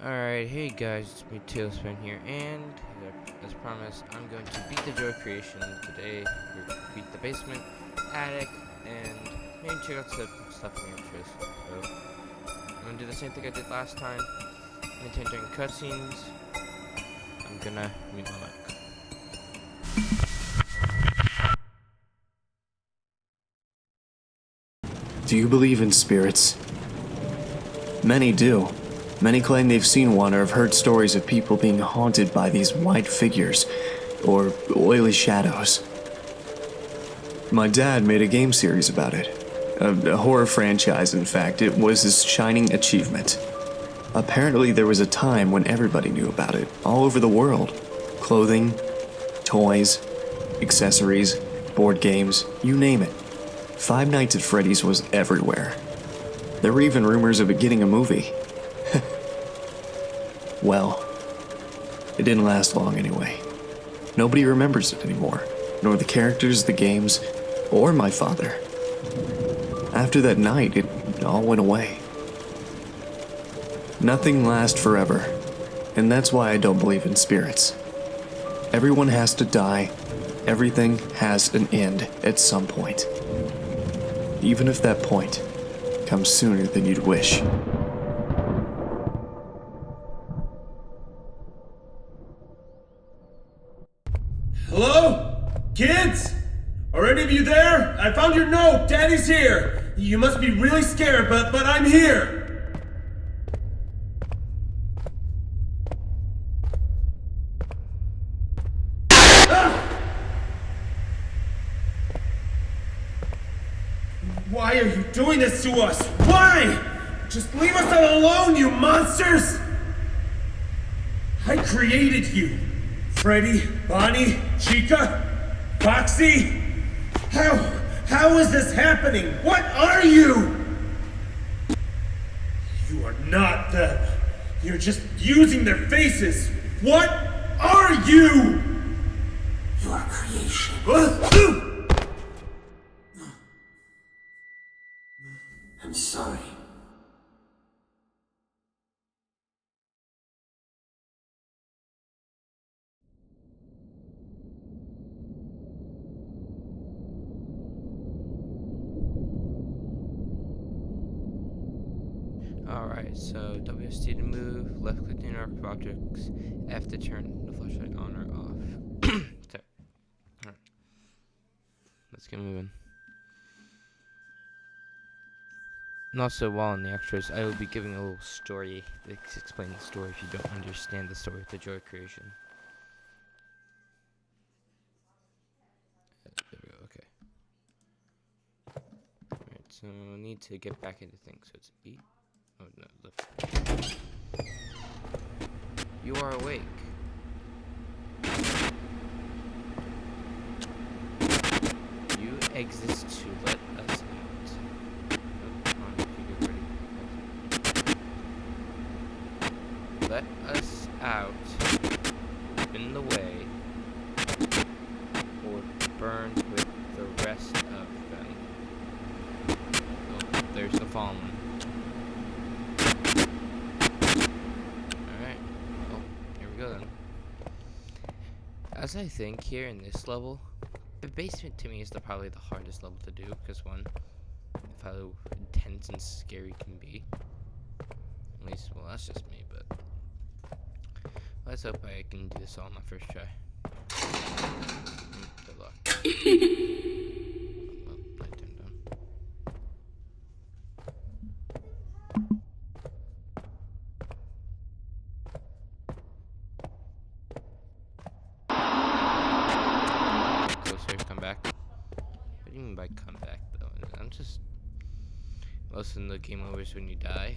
Alright, hey guys, it's me Tailspin here, and as promised, I'm going to beat the Joy Creation today. We're going to beat the basement, attic, and maybe check out some stuff in the extras. So, I'm going to do the same thing I did last time. Maintain during cutscenes. I'm gonna mute my mic. Do you believe in spirits? Many do. Many claim they've seen one or have heard stories of people being haunted by these white figures, or oily shadows. My dad made a game series about it. A horror franchise, in fact. It was his shining achievement. Apparently there was a time when everybody knew about it, all over the world. Clothing, toys, accessories, board games, you name it. Five Nights at Freddy's was everywhere. There were even rumors of it getting a movie. Well, it didn't last long anyway. Nobody remembers it anymore, nor the characters, the games, or my father. After that night, it all went away. Nothing lasts forever, and that's why I don't believe in spirits. Everyone has to die. Everything has an end at some point. Even if that point comes sooner than you'd wish. Hello? Kids? Are any of you there? I found your note. Daddy's here. You must be really scared, but I'm here. Ah! Why are you doing this to us? Why? Just leave us all alone, you monsters! I created you. Freddy, Bonnie, Chica, Foxy? How is this happening? What are you? You are not them. You're just using their faces. What are you? You are creation. I'm sorry. Alright, so WSD to move, left click to interact with objects, F to turn the flashlight on or off. So, alright. Let's get moving. And also, while in the extras, I will be giving a little story to explain the story if you don't understand the story of the Joy Creation. There we go, okay. Alright, so we need to get back into things, so it's E. Oh no, look. You are awake. You exist to let us out. Oh, come on, you get ready. Let us out. Open the way. Or burn with the rest of them. Oh, there's the fallen one. As I think here in this level, the basement to me is probably the hardest level to do, because one, of how intense and scary it can be. At least, well, that's just me, but let's hope I can do this all on my first try. Good luck. Well, light turned on. Come back. What do you mean by come back, though? I'm just... Most of the game overs when you die.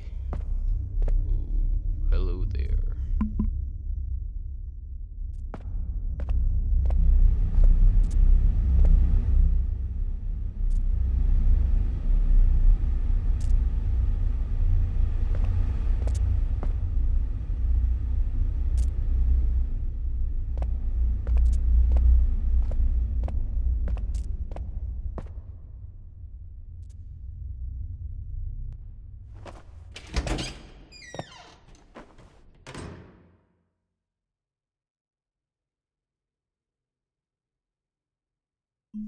Ooh, hello there. We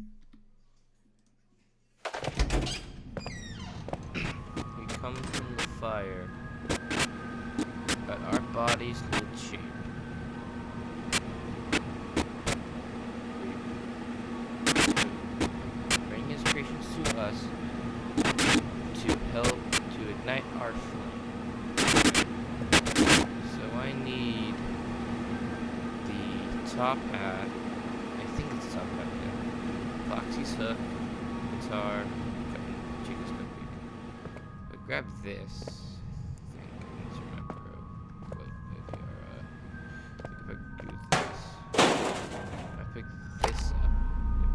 come from the fire, but our bodies need shape. Bring his creations to us to help to ignite our flame. So I need the top hat. I think it's top hat, yeah. Foxy's hook, guitar, Chica's cupcake. But grab this. I think I need to remember what if I do this. I pick this up. Yep.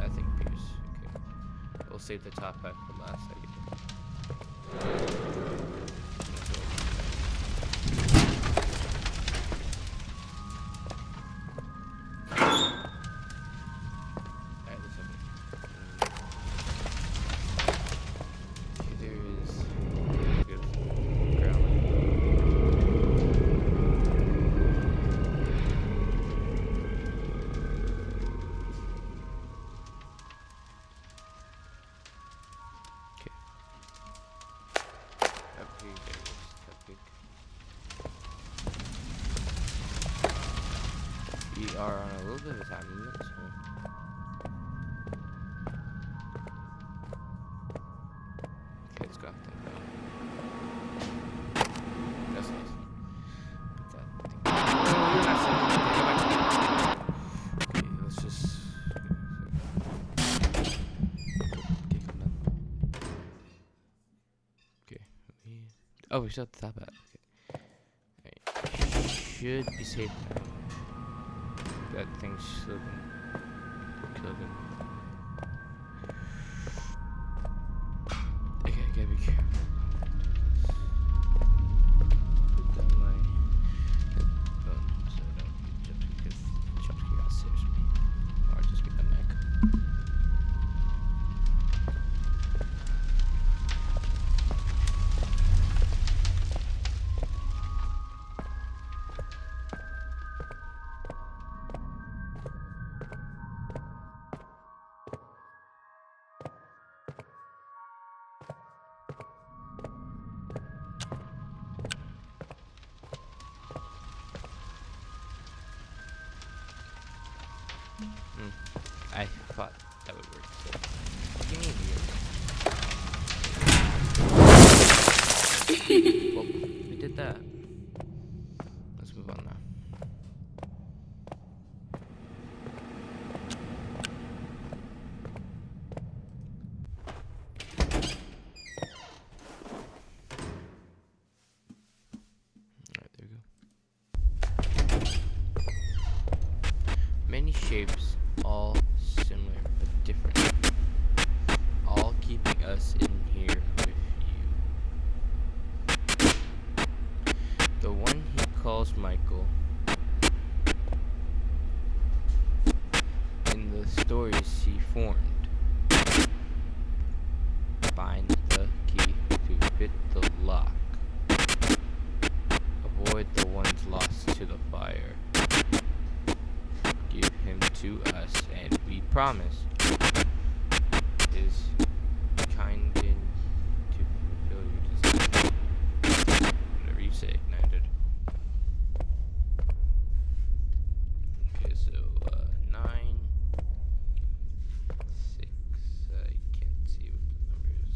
I think Pierce. Okay. We'll save the top hat for last. I get we are on a little bit of a time limit, so okay, let's go after that. That's nice. Put that thing. Oh, you're not saying. Go back. Okay, let's just. Okay, come on. Okay, oh, we still have the top hat. Okay. Alright. Should be safe now. That thing's still gonna kill him. Okay, I gotta be careful. Put down my headphones so I don't get jumped because Chomsky outstares me. Or just get the mic. I thought that would work, so give me here. Well, we did that. Let's move on now. Alright, there we go. Many shapes, all similar but different, all keeping us in here with you. The one he calls Michael. In the stories he formed. Find the key to fit the lock. Avoid the ones lost to the fire. Give him to us, and we promise is kind in to fulfill your desire. Whatever you say, Ignited. Okay, so 9, 6. I can't see what the number is.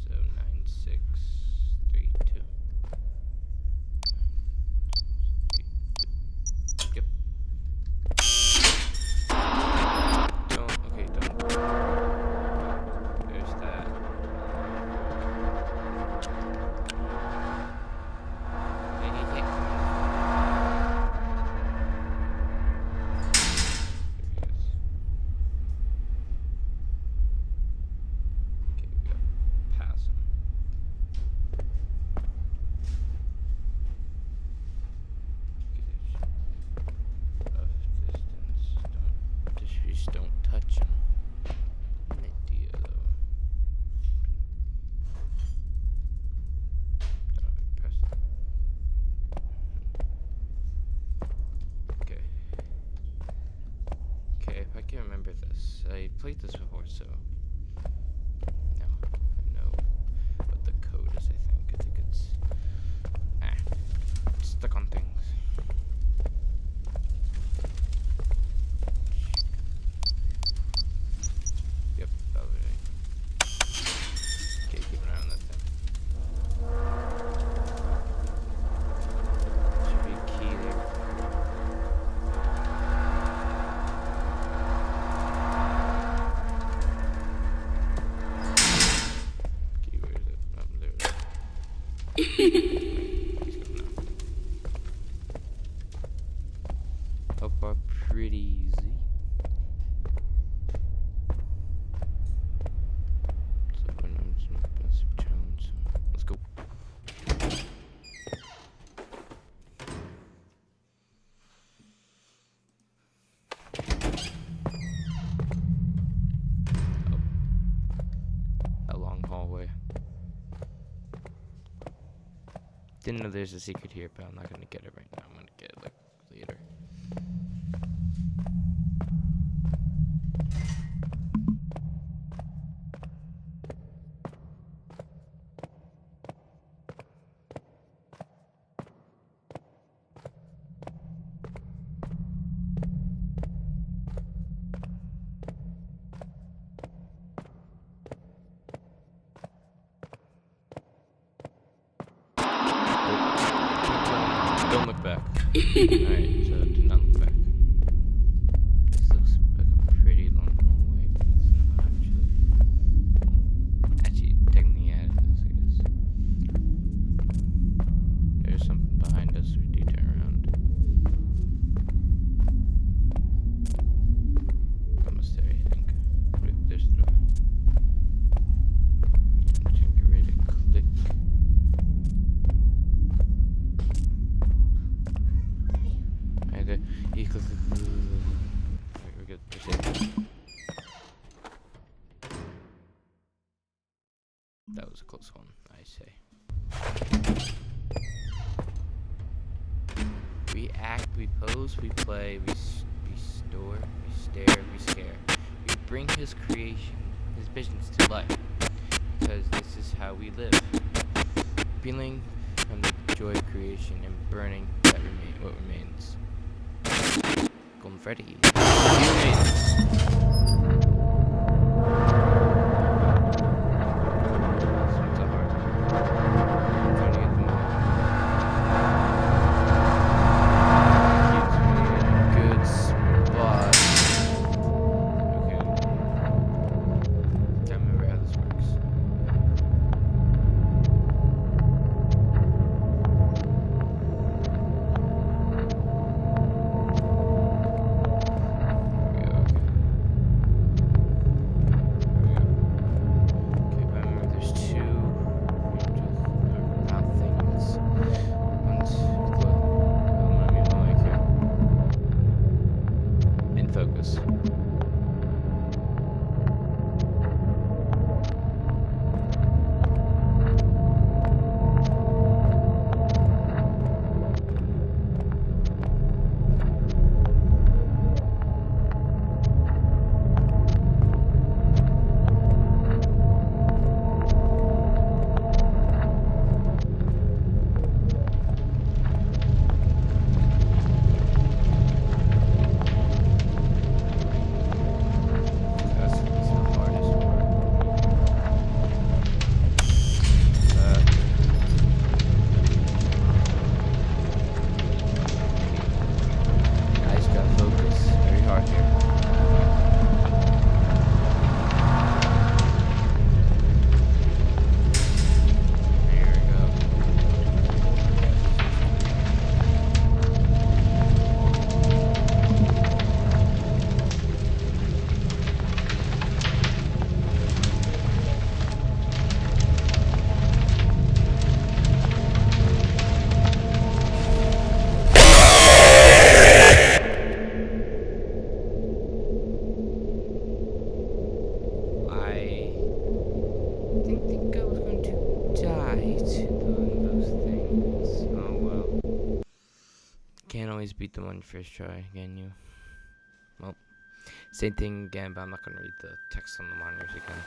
So 9, 6, 3, 2. 9, 6, 3, 2. Yep. There's that. And he can't come in. There he is. Okay, we gotta pass him. Let's go now. So far, pretty easy. So when I'm just gonna put some challenge. Let's go. A long hallway. Didn't know there's a secret here, but I'm not gonna get it right now. I'm gonna get it like later. Don't look back. Alright, so do not look back. This looks like a pretty long hallway, but it's not actually. Actually, technically, yeah, it is, I guess. There's something behind us, we do turn around. Almost there, I think. Wait, there's the door. I'm just gonna get ready to click. Okay, you click. Alright, we're good. We're safe. That was a close one, I say. We act, we pose, we play, we store, we stare, we scare. We bring his creation, his visions to life. Because this is how we live. Feeling from the joy of creation and burning that what remains. Golden Freddy. This one's a hard one. I'm trying to get them all. Keeps me in a good spot. Okay. Can't remember how this works. Focus. That's the hardest part. I just gotta focus very hard here. There we go. I didn't think I was going to die to those things. Oh well. Can't always beat them on your first try, can you? Well, same thing again, but I'm not going to read the text on the monitors again.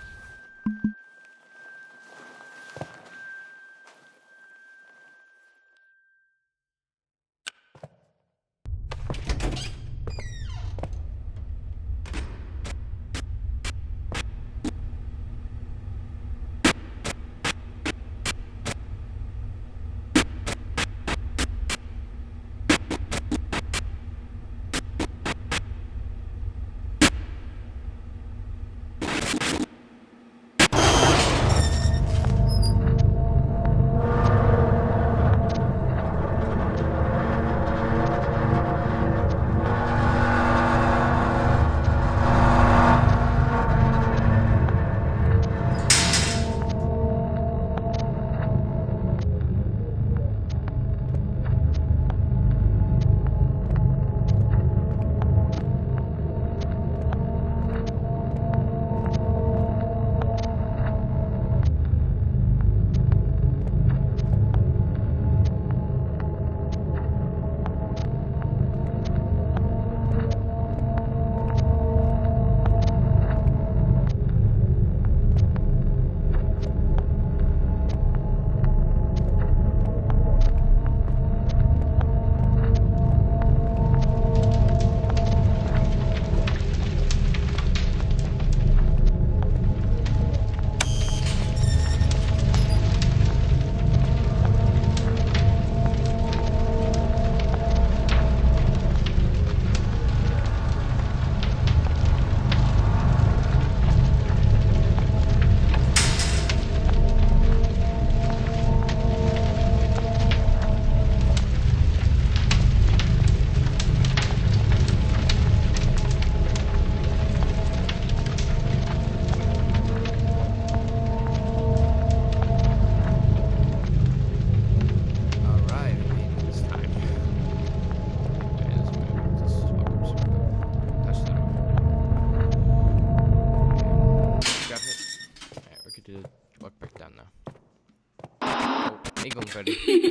you going, Freddy? Alright,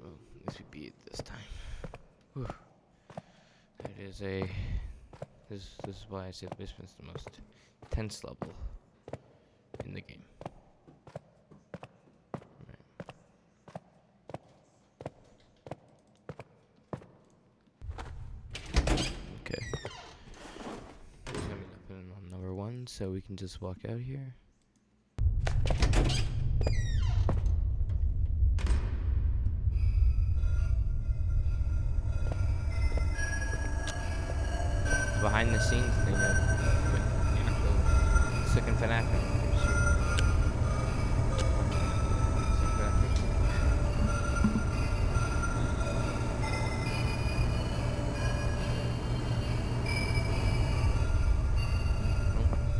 well, at least we beat it this time. Whew. It is a... This is why I say the basement's the most tense level in the game. Okay. There's gonna be nothing on number 1, so we can just walk out here. Behind the scenes thing of the second FNAF.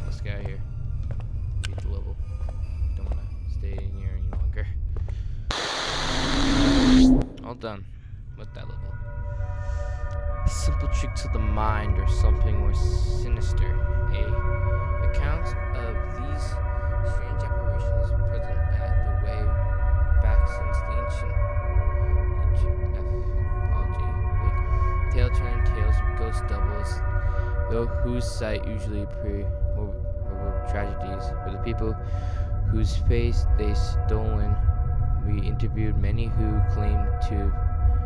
Let's get out of here. Beat the level. Don't wanna stay in here any longer. All done with that level. A simple trick to the mind, or something more sinister. Accounts of these strange apparitions present at the wave back since the ancient mythology. Tale-telling tales of ghost doubles, though whose sight usually provoke tragedies. For the people whose face they stolen, we interviewed many who claimed to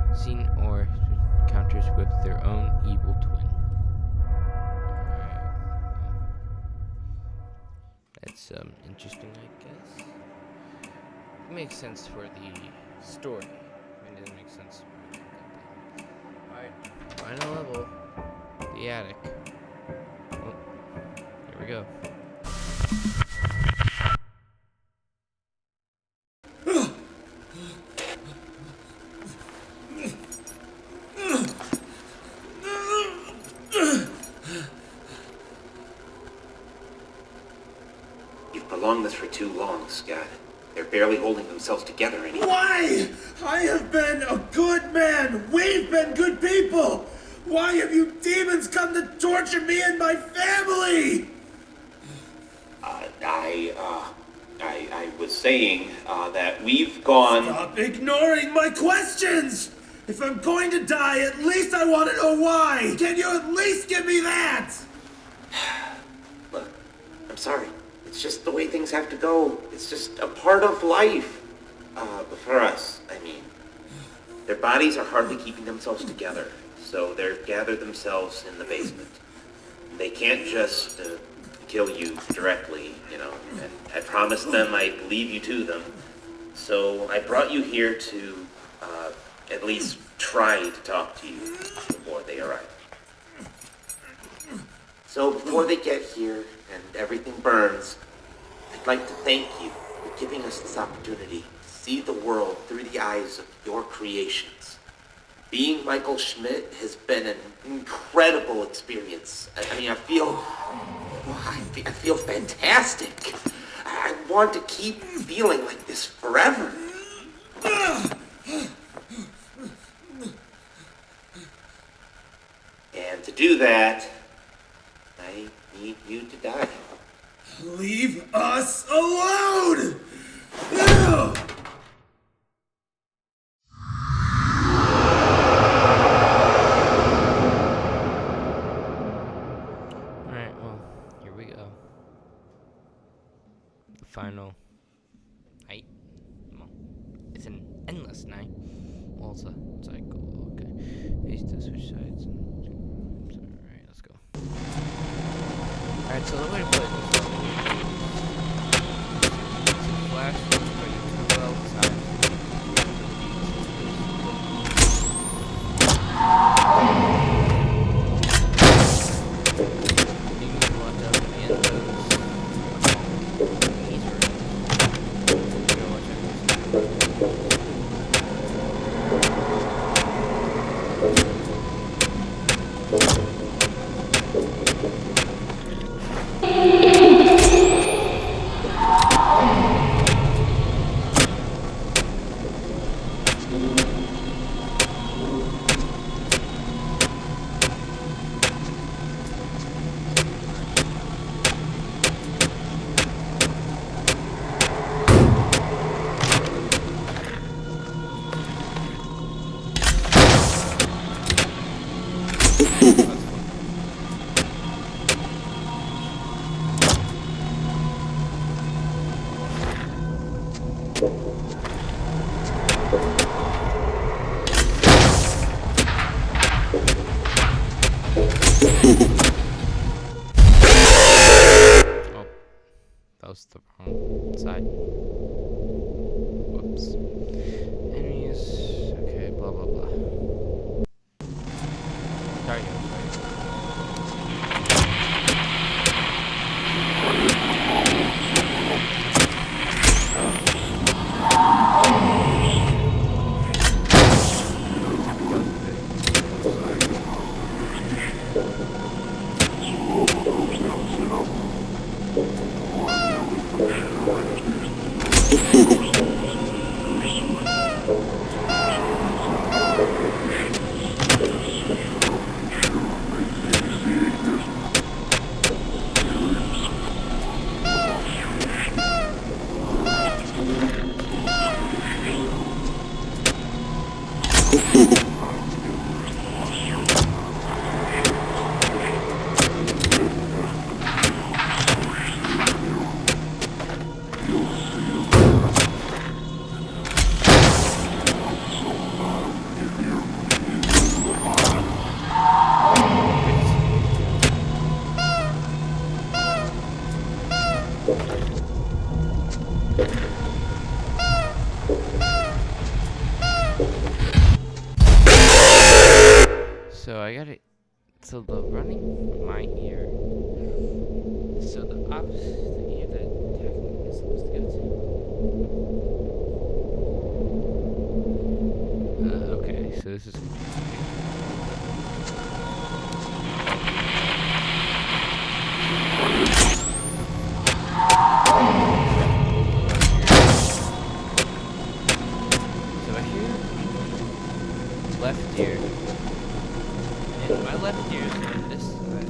have seen or encounters with their own evil twin. Alright. That's interesting, I guess. It makes sense for the story. It doesn't make sense for the gameplay. Alright, final level. The attic. Oh, here we go. Prolonged this for too long, Scott. They're barely holding themselves together anymore. Why? I have been a good man. We've been good people. Why have you demons come to torture me and my family? I was saying that we've gone. Stop ignoring my questions. If I'm going to die, at least I want to know why. Can you at least give me that? Look, I'm sorry. It's just the way things have to go. It's just a part of life. For us, I mean. Their bodies are hardly keeping themselves together, so they've gathered themselves in the basement. They can't just kill you directly, you know, and I promised them I'd leave you to them. So I brought you here to at least try to talk to you before they arrive. So before they get here and everything burns, I'd like to thank you for giving us this opportunity to see the world through the eyes of your creations. Being Michael Schmidt has been an incredible experience. I mean, I feel fantastic. I want to keep feeling like this forever. And to do that, I need you to die. Leave us alone! Ugh! Alright, well, here we go. The final night. Well, it's an endless night. Well, it's a cycle, okay. These two switch sides. Alright, let's go. Alright, so the way to play this is flash, well, side. Oh, that was the wrong side. Whoops. Enemies. Okay, blah blah blah. Sorry, so I got it. So the running my ear. So the opposite ear that technically is supposed to go to. Okay, so this is. So I hear left ear. And my left ear is on this side.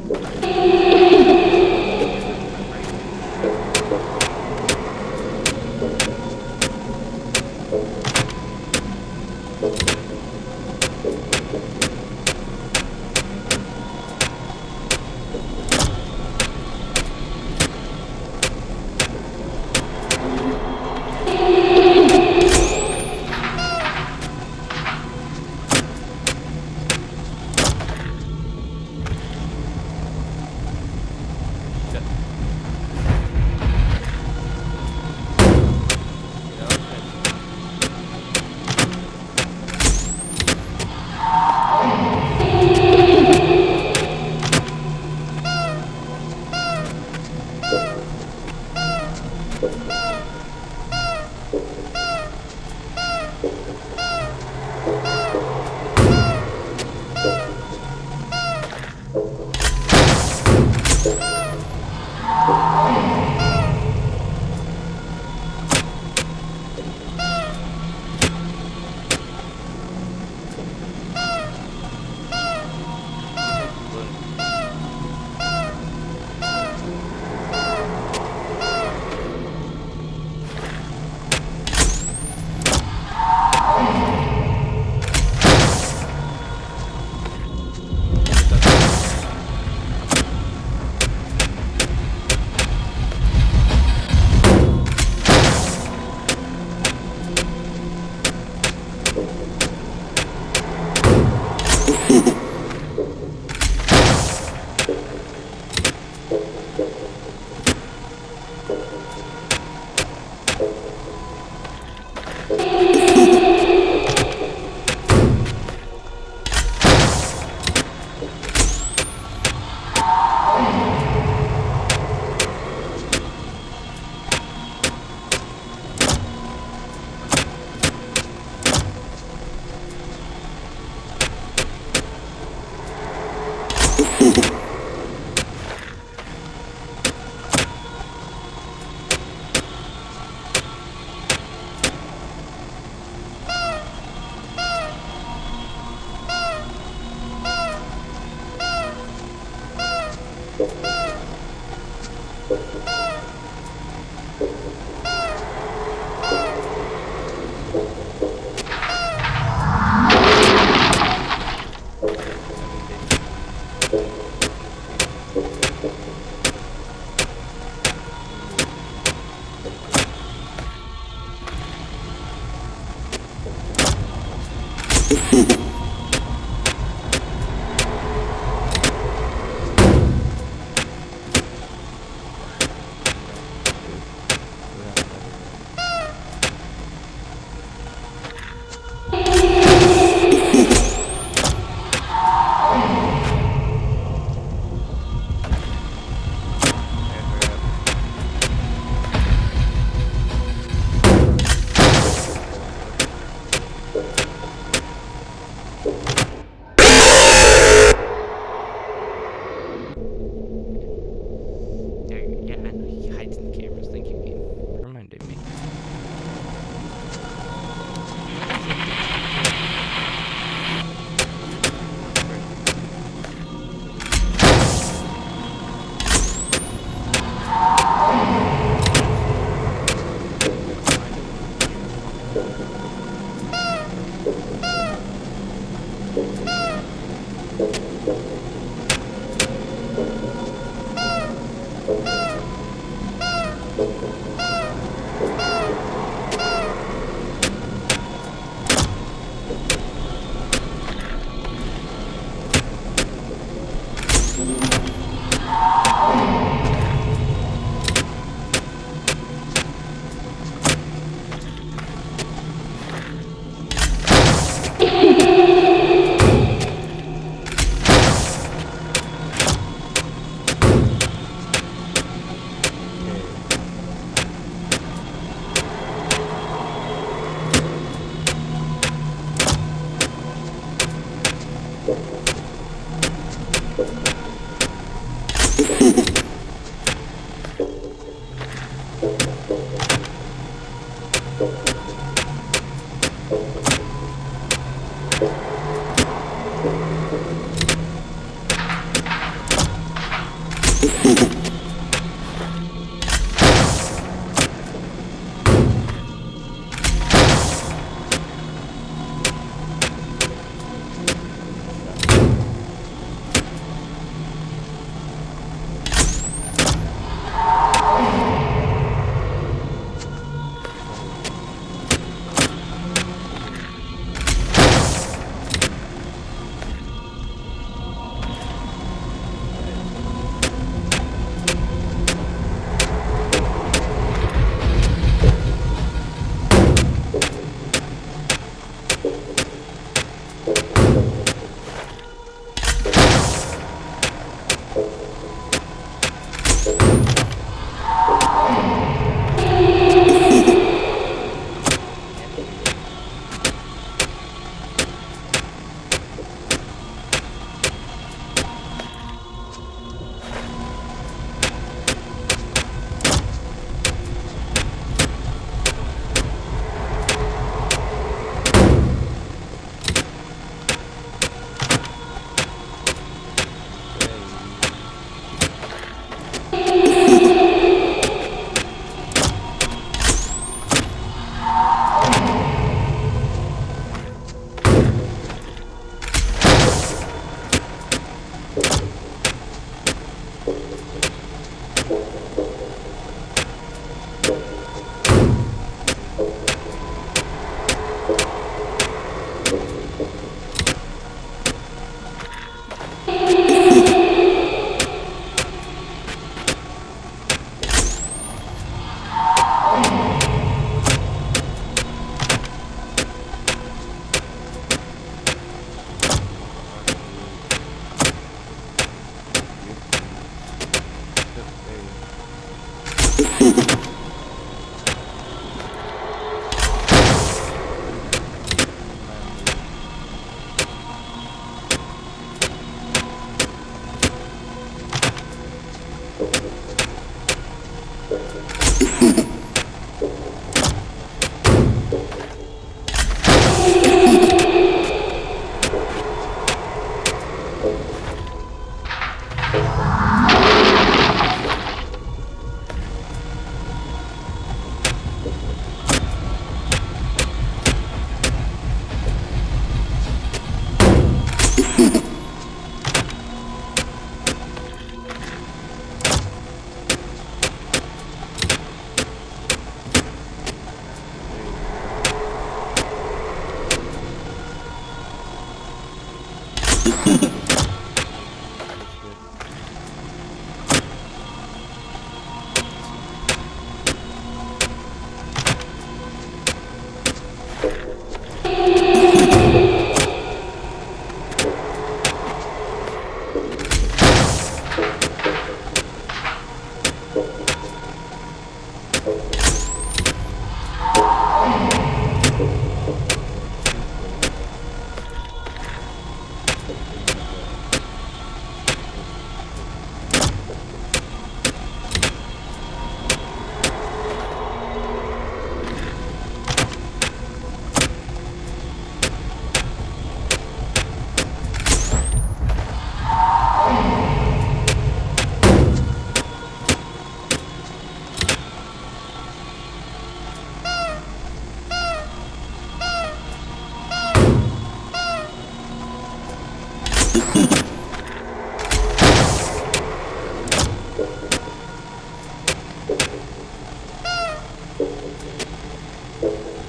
Yeah, I know he hides in the cameras. Thank you, game, for reminding me.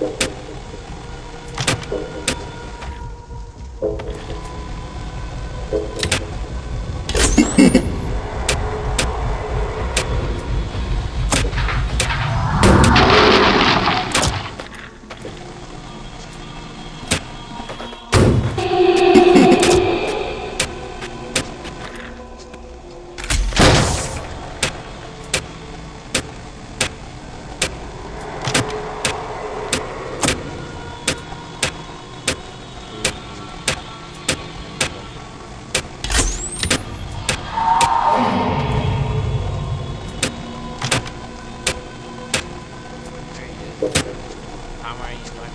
There he is. How are you doing?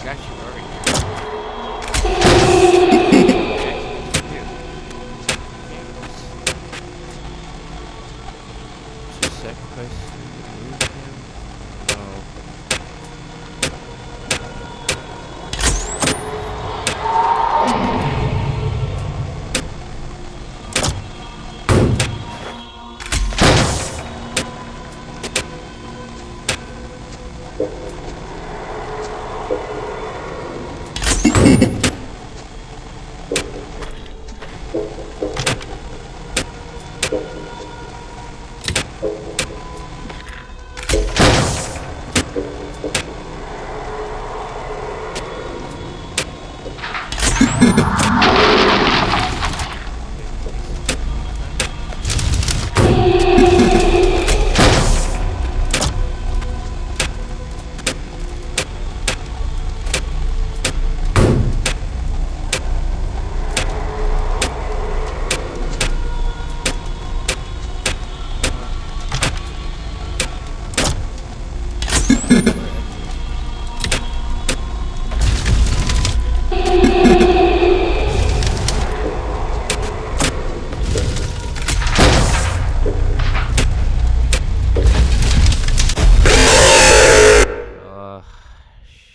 Got you already. Sacrifice to remove him? No.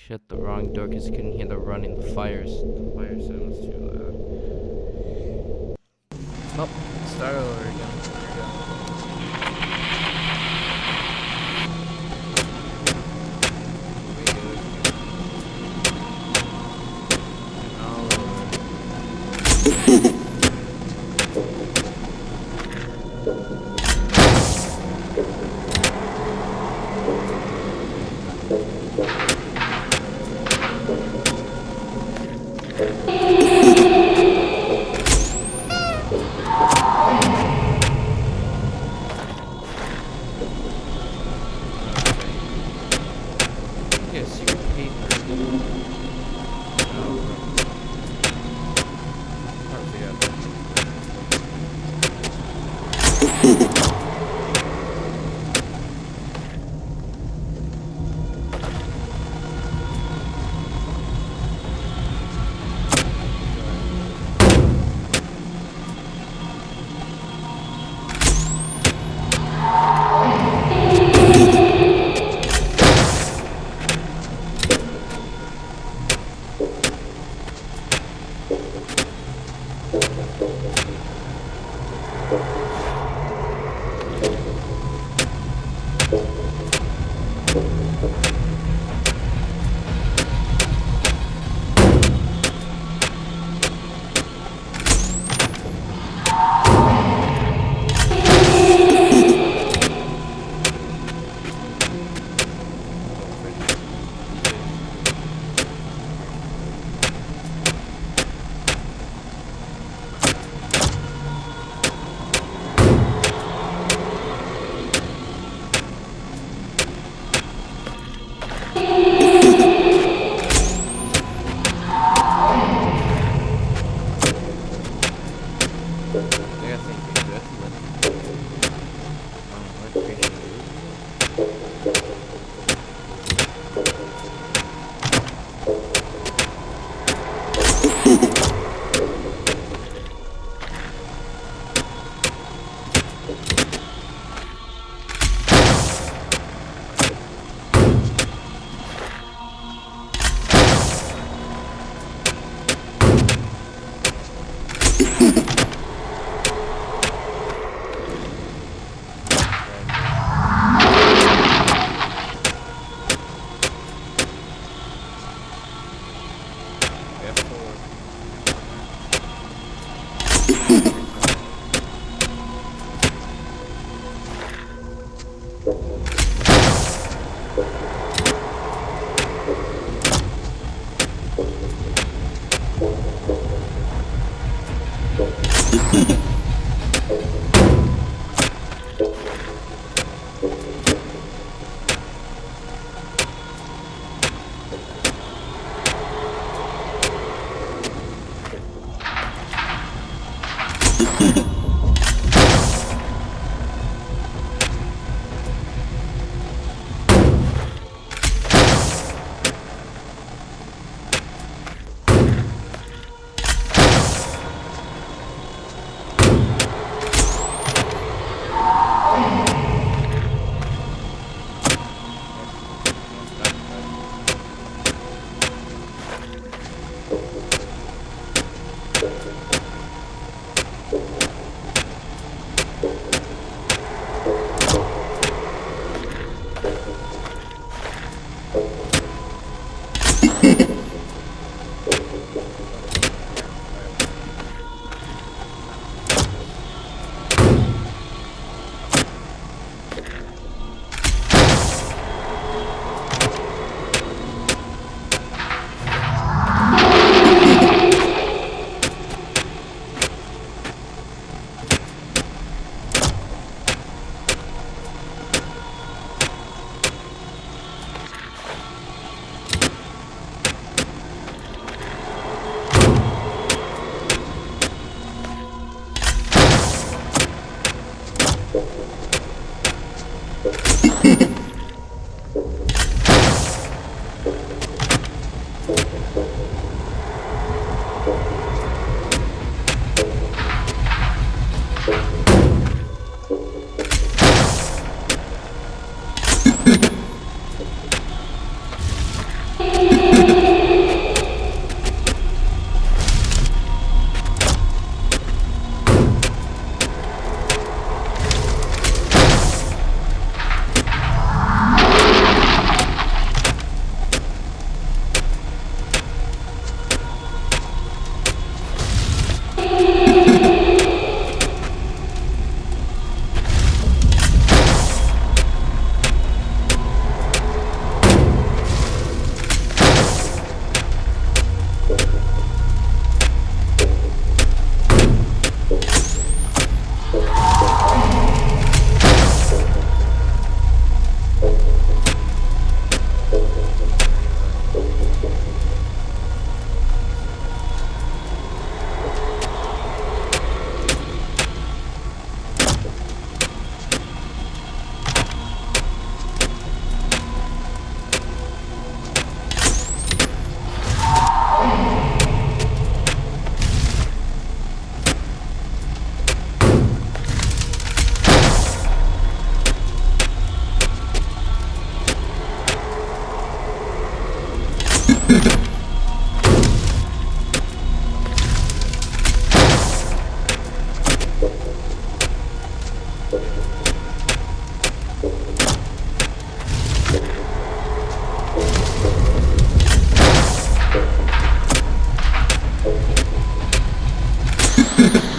Shit, the wrong door because I couldn't hear the running. The fire sound was too loud. Nope, start over again. There we go.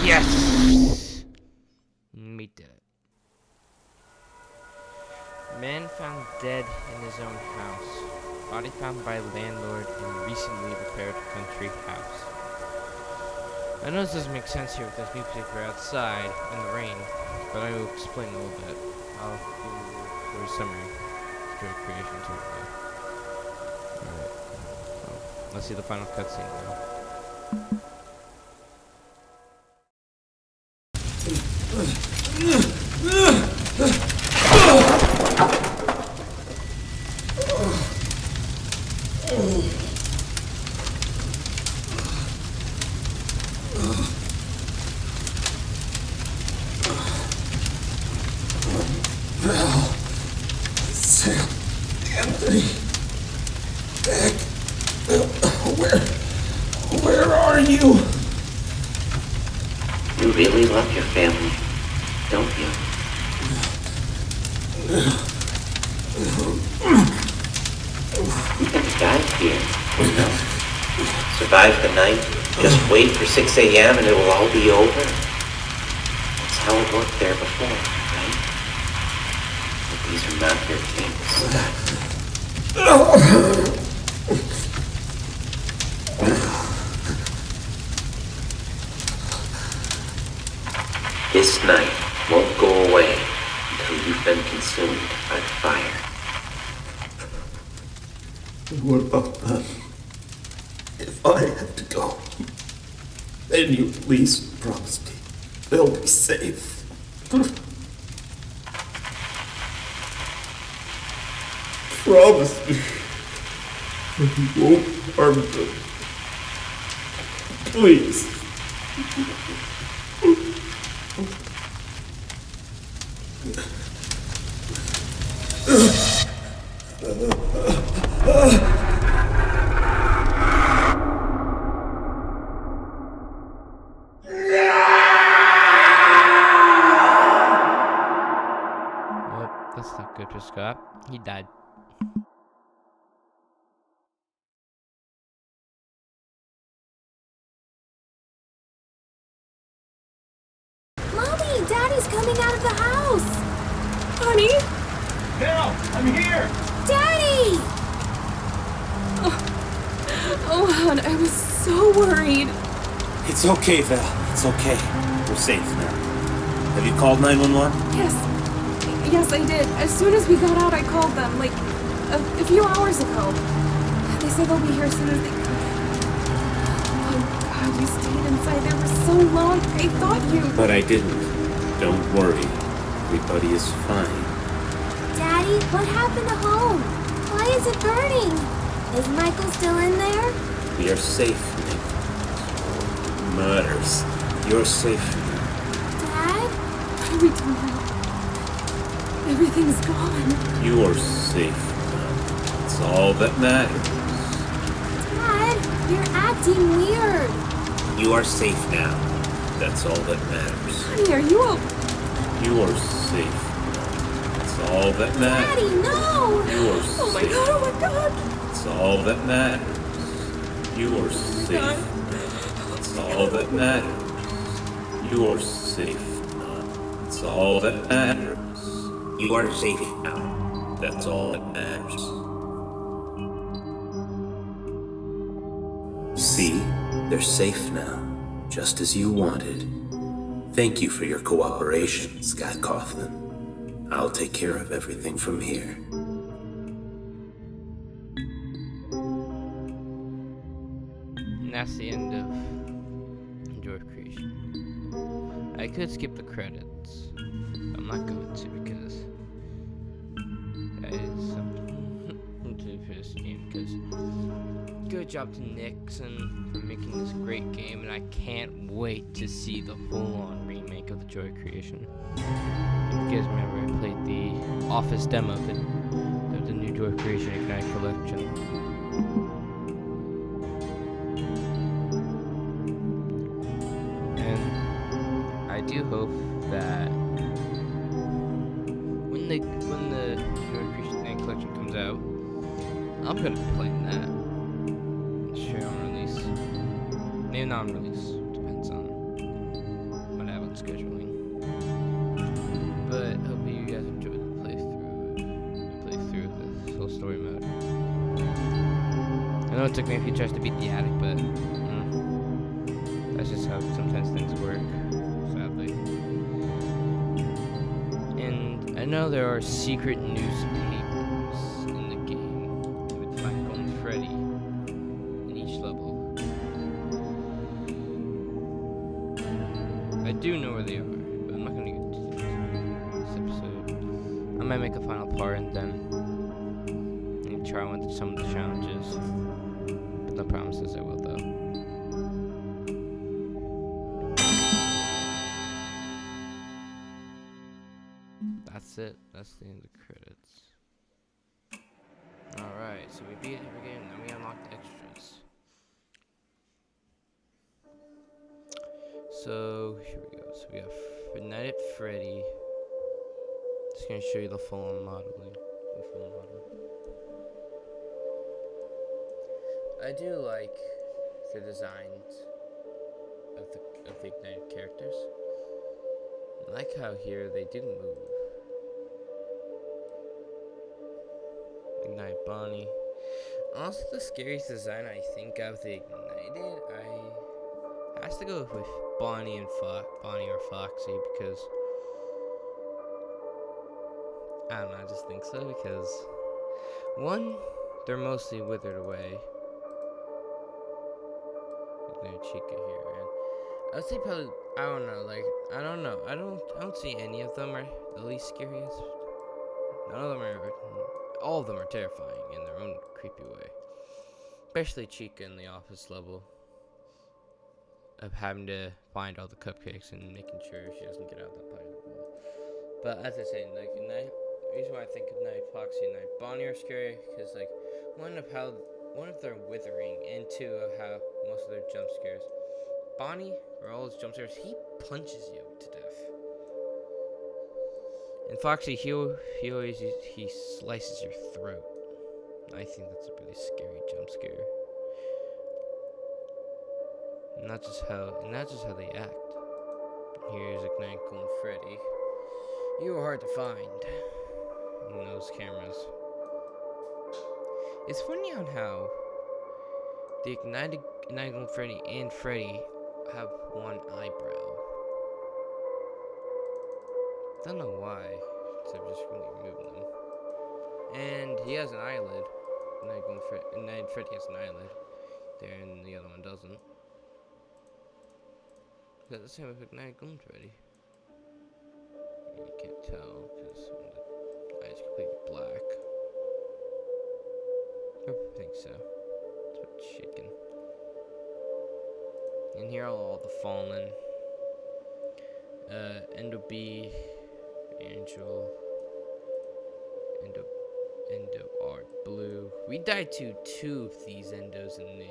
Yes! We did it. Man found dead in his own house. Body found by landlord in recently repaired country house. I know this doesn't make sense here with this newspaper outside in the rain, but I will explain a little bit. I'll do a summary to a creation too. Alright. Well, let's see the final cutscene now. Val, Sam, Anthony, Beck, where are you? You really love your family, don't you? You can die here, you know. Survive the night, just wait for 6 a.m. and it will all be over. That's how it worked there before, right? But these are not your kings. This night won't go away until you've been consumed by the fire. What about them? If I have to go, then you at least promise me they'll be safe. Promise me that you won't harm them. Please. Well, that's not good for Scott. He died. Mommy, Daddy's coming out of the house. Honey? Now, I'm here! Daddy! Oh, hon, I was so worried. It's okay, Val. It's okay. We're safe now. Have you called 911? Yes, I did. As soon as we got out, I called them, like, a few hours ago. They said they'll be here as soon as they can. Oh, God, you stayed inside there for so long. I thought you... But I didn't. Don't worry. Everybody is fine. Daddy, what happened to home? Why is it burning? Is Michael still in there? We are safe, Nick. Matters. You're safe now. Dad? What do we do now? Everything's gone. You are safe now. That's all that matters. Dad, you're acting weird. You are safe now. That's all that matters. Honey, are you okay? You are safe now. That's all that matters. Daddy, no! You are safe. Oh my god, oh my god! That's all that matters. You are safe. That's all that matters. You are safe now. That's all that matters. You are safe now. That's all that matters. See, they're safe now, just as you wanted. Thank you for your cooperation, Scott Coughlin. I'll take care of everything from here. And that's the end of Joy of Creation. I could skip the credits. I'm not going to because that is something to do for this game. Because good job to Nixon for making this great game, and I can't wait to see the full-on remake of the Joy of Creation. If you guys remember, I played the Office demo of the new Joy of Creation Ignite collection. I do hope that when the Joy of Creation Ignite collection comes out, I'm gonna be playing that. Sure, on release. Maybe not on release. Depends on what I have on scheduling. But hopefully you guys enjoyed the playthrough this whole story mode. I know it took me a few tries to beat the attic, but that's just how sometimes things work, sadly. And I know there are secret newspapers in the game. You would find Golden Freddy in each level. I do know where they are, but I'm not gonna get into this episode. I might make a final part and then try one of some of the challenges. But no promises I will though. That's it. That's the end of the credits. Alright, so we beat every game, then we unlocked extras. So, here we go. So we have Night at Freddy. Just gonna show you the full-on modeling. The full model. I do like the designs of the Ignited characters. I like how here they do move. Ignite Bonnie. Also, the scariest design I think of the Ignited, has to go with Bonnie or Foxy, because I don't know, I just think so, because one, they're mostly withered away. Ignited Chica here, and I'd say probably, I don't know, like, I don't see any of them are the least scariest. None of them are, all of them are terrifying in their own creepy way. Especially Chica in the office level. Of having to find all the cupcakes and making sure she doesn't get out the pile of wall. But as I say, like, the reason why I think of Night Foxy and Night Bonnie are scary, because, like, one of their withering, and two of how most of their jump scares. Bonnie, or all his jump scares, he punches you to death. And Foxy, he slices your throat. I think that's a really scary jump scare. And that's just how they act. Here's Ignite Golden Freddy. You were hard to find in those cameras. It's funny on how the Ignited Golden Freddy and Freddy have one eyebrow. Don't know why, except just really removing them. And he has an eyelid. Ignited Freddy has an eyelid there, and the other one doesn't. Is that the same with Ignited Golden Freddy? You can't tell because the eyes are completely black. I think so. It's a bit shaken. And here are all the fallen. Endo B, Angel, Endo Art Blue. We died to two of these endos in the.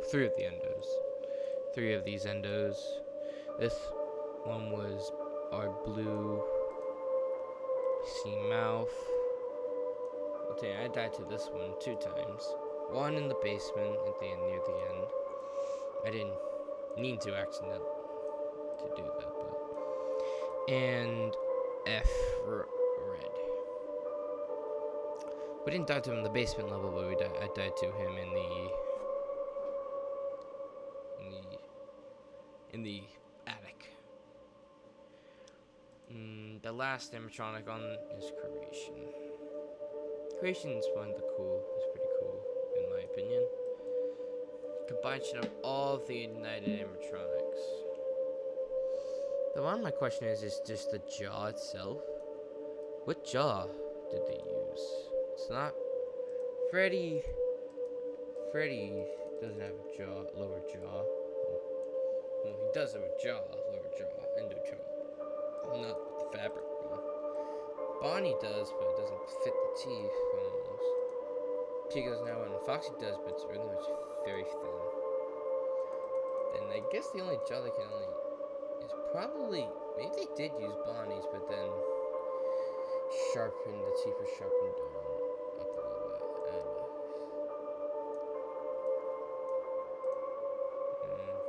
Three of the endos. Three of these endos. This one was Art Blue. See Mouth. I'll tell you, I died to this one 2 times. One in the basement at the end, near the end. I didn't mean to accidentally to do that, but. And F Red. We didn't die to him in the basement level, but I died to him in the attic. The last animatronic on is Creation. Creation is pretty cool, in my opinion. Combination of all of the Ignited animatronics. The one my question is just the jaw itself. What jaw did they use? It's not Freddy doesn't have a jaw, lower jaw. Well, he does have a jaw, lower jaw, endo jaw. Not the fabric one. Bonnie does, but it doesn't fit the teeth almost. Chica doesn't have one. Foxy does, but it's really much very thin. And I guess the only jaw they can only is probably, maybe they did use Bonnie's, but then the teeth were sharpened down up a little bit. I don't know.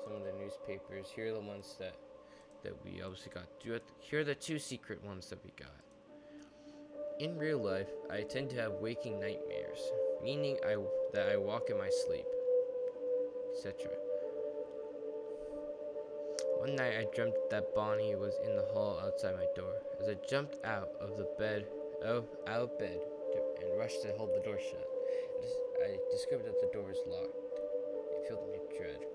Some of the newspapers. Here are the ones that we obviously got. Here are the 2 secret ones that we got. In real life, I tend to have waking nightmares, meaning that I walk in my sleep, etc. One night I dreamt that Bonnie was in the hall outside my door. As I jumped out of bed and rushed to hold the door shut, I discovered that the door was locked. It filled me with dread.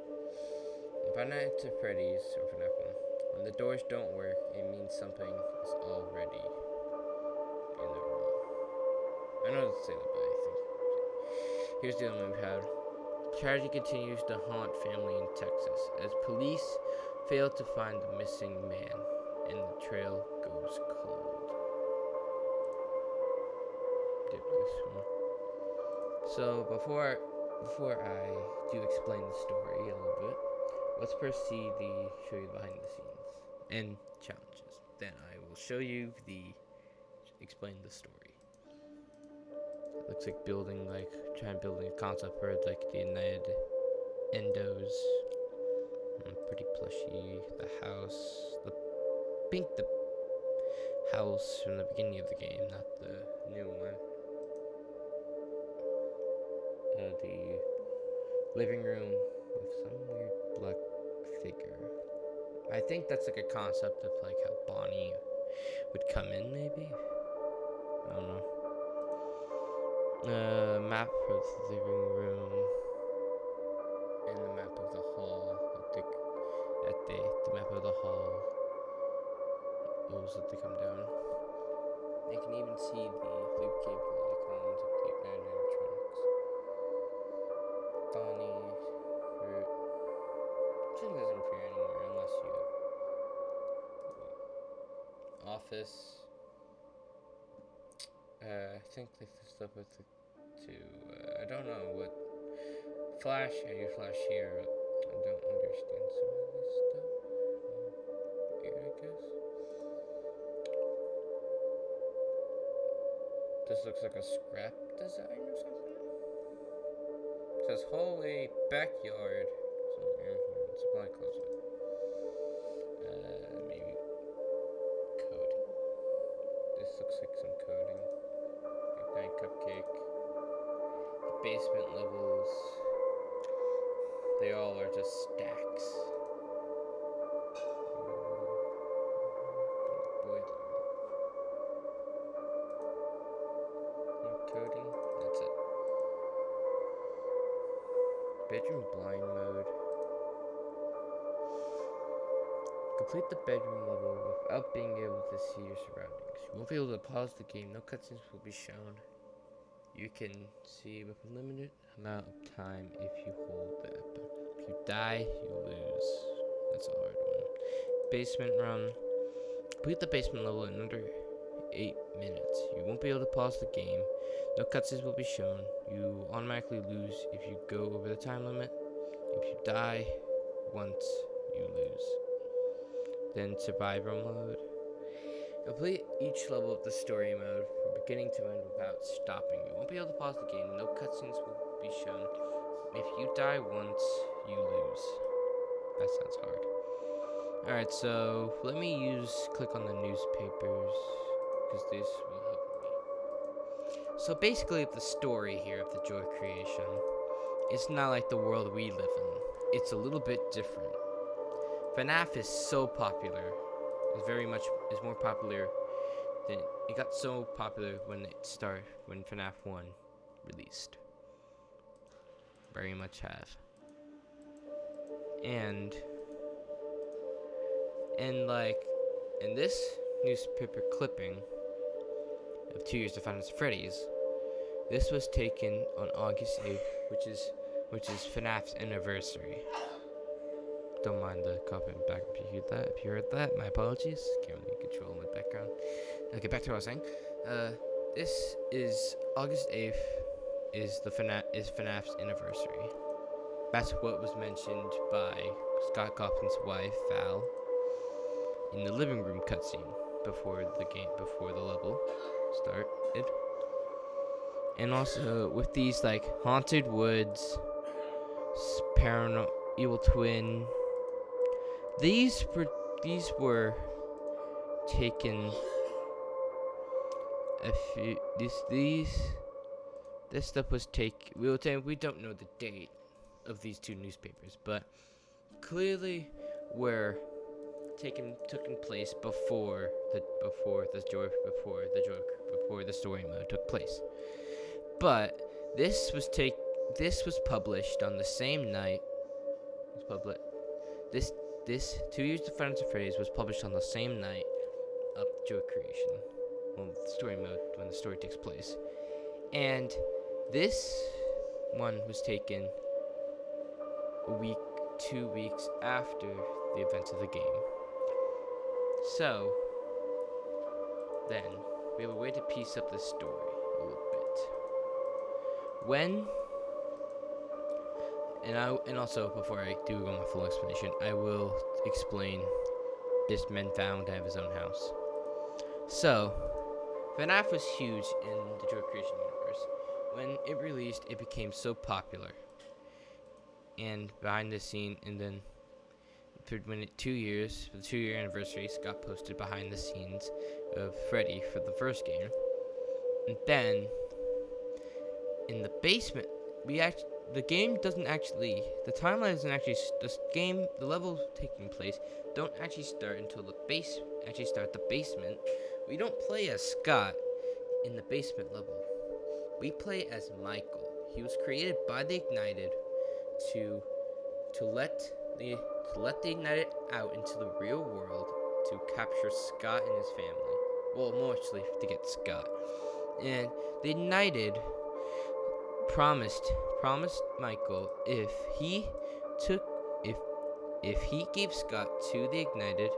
If I night to Freddy's or FNAF 1, when the doors don't work, it means something is already in the room. I know to say that, but I think. Here's the other one we've had. Tragedy continues to haunt family in Texas as police fail to find the missing man, and the trail goes cold. Dip this one. So before I do explain the story a little bit, let's proceed to show you behind the scenes and challenges. Then I will show you explain the story. looks like building a concept for like the United Endos. Pretty plushy. The house, the house from the beginning of the game, not the new one. The living room with some weird black figure. I think that's like a concept of like how Bonnie would come in, maybe. I don't know. Map of the living room and the map of the hall. The map of the hall. Those that they come down. They can even see the loop cable icons of the United Electronics. Donnie, Root. Which doesn't appear anymore unless you. Office. I think they fixed up with the two. I don't know what. Flash, you flash here. I don't understand some of this stuff. Weird, I guess. This looks like a scrap design or something. It says hallway, backyard. Supply closet. Maybe coding. This looks like some coding. Big Night Cupcake. The basement levels. They all are just stacks. Boiler. No coding. That's it. Bedroom blind mode. Complete the bedroom level without being able to see your surroundings. You won't be able to pause the game. No cutscenes will be shown. You can see with a limited amount of time if you hold the button. If you die, you lose. That's a hard one. Basement run. Complete the basement level in under 8 minutes. You won't be able to pause the game. No cutscenes will be shown. You automatically lose if you go over the time limit. If you die once, you lose. Then survivor mode. Complete each level of the story mode from beginning to end without stopping. You won't be able to pause the game. No cutscenes will be shown. If you die once, you lose. That sounds hard. Alright, so let me click on the newspapers, because this will help me. So basically the story here of the Joy creation, it's not like the world we live in. It's a little bit different. FNAF is so popular. It's more popular than it got so popular when FNAF 1 released. Very much have. And like in this newspaper clipping of 2 years to Five Nights at Freddy's, this was taken on August 8th, which is FNAF's anniversary. Don't mind the copy in the back if you heard that. My apologies. Can't really control my background. Okay, back to what I was saying. This is August 8th is FNAF's anniversary. That's what was mentioned by Scott Cawthon's wife, Val, in the living room cutscene before the level started. And also with these like haunted woods, evil twin. These were taken this stuff was taken. We don't know the date of these two newspapers, but clearly were taking place before the story mode took place. But this was published on the same night. This 2 years to Five Nights at Freddy's was published on the same night of Joy creation. Well, the story mode when the story takes place, and this one was taken 2 weeks after the events of the game. So then we have a way to piece up this story a little bit. And also before I do go my full explanation, I will explain this man found to have his own house. So FNAF was huge in the Joy creation universe. when it released, it became so popular. And behind the scene, and then for when it 2 years, for the 2-year anniversary, Scott posted behind the scenes of Freddy for the first game. And then in the basement, the game doesn't actually, the timeline doesn't actually, the levels taking place don't actually start until the basement. We don't play as Scott in the basement level. We play as Michael. He was created by the Ignited to let the Ignited out into the real world to capture Scott and his family. Well, mostly to get Scott. And the Ignited promised Michael if he gave Scott to the Ignited,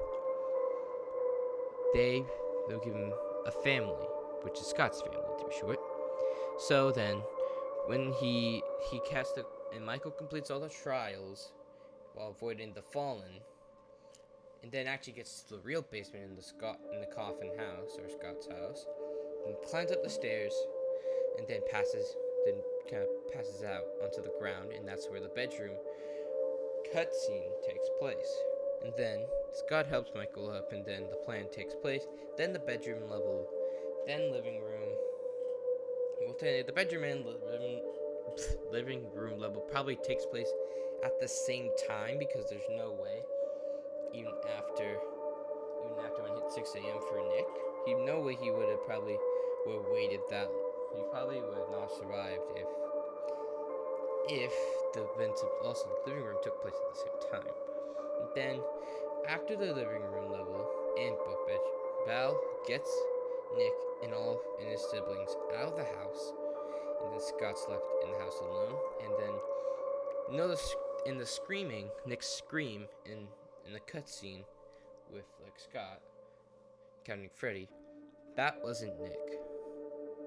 they'll give him a family, which is Scott's family to be short. So then, when he casts and Michael completes all the trials while avoiding the Fallen, and then actually gets to the real basement in the Coffin house, or Scott's house, and climbs up the stairs, and then kind of passes out onto the ground, and that's where the bedroom cutscene takes place. And then Scott helps Michael up, and then the plan takes place. Then the bedroom level, then living room. We'll tell you, the bedroom and living room level probably takes place at the same time, because there's no way, even after when it hit 6 a.m. for Nick, no way he would have waited that. He probably would have not survived if the events of also the living room took place at the same time. And then, after the living room level and book bed, Val gets Nick and his siblings out of the house, and then Scott's left in the house alone. And then, in the screaming, Nick's scream in the cutscene with Scott counting Freddy, that wasn't Nick,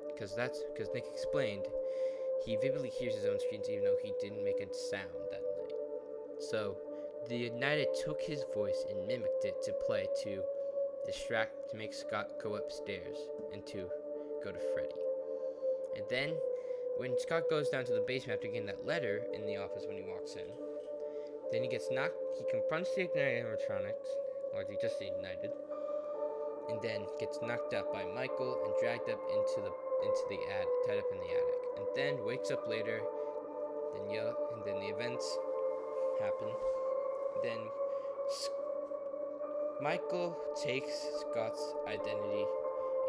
because Nick explained he vividly hears his own screams even though he didn't make a sound that night. So the Ignited took his voice and mimicked it to play to make Scott go upstairs and to go to Freddy. And then when Scott goes down to the basement after getting that letter in the office when he walks in, then he confronts the Ignited animatronics, or just the Ignited, and then gets knocked out by Michael and dragged up into the attic, tied up in the attic, and then wakes up later. And then the events happen. Then Michael takes Scott's identity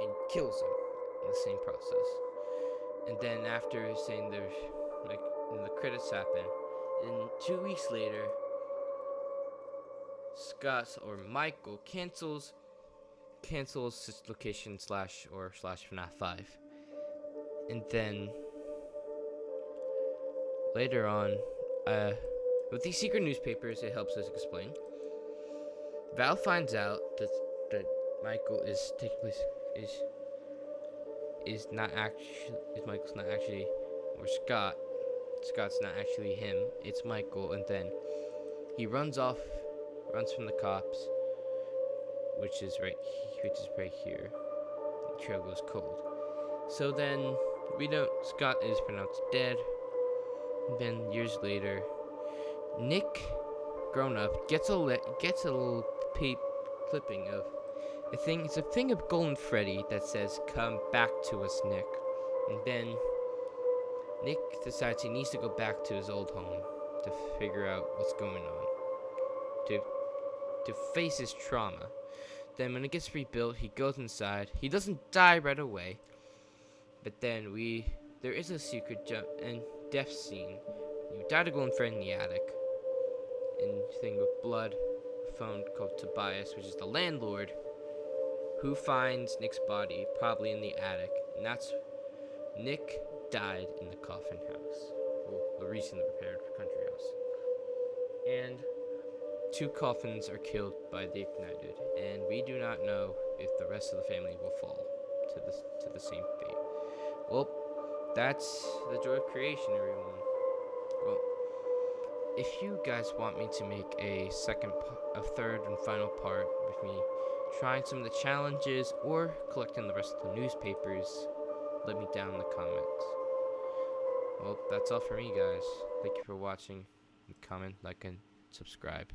and kills him in the same process. And then after saying when the credits happen, and 2 weeks later, Michael cancels his location / FNAF 5. And then later on, with these secret newspapers, it helps us explain. Val finds out that Michael is taking place is not actually Michael's not actually, or Scott's not actually him. It's Michael, and then he runs from the cops, which is right here. The trail goes cold. So then Scott is pronounced dead. And then years later, Nick, grown up, gets a little clipping of a thing. It's a thing of Golden Freddy that says, "Come back to us, Nick." And then Nick decides he needs to go back to his old home to figure out what's going on, to face his trauma. Then when it gets rebuilt, he goes inside. He doesn't die right away, but then there is a secret jump and death scene. You die to Golden Freddy in the attic, and thing with blood, a phone called Tobias, which is the landlord, who finds Nick's body, probably in the attic, and that's Nick died in the Coffin house, well, the recently repaired country house. And 2 coffins are killed by the Ignited, and we do not know if the rest of the family will fall to the same fate. Well, that's the joy of creation, everyone. Well, if you guys want me to make a third and final part with me trying some of the challenges or collecting the rest of the newspapers, let me down in the comments. Well, that's all for me, guys. Thank you for watching. Comment, like, and subscribe.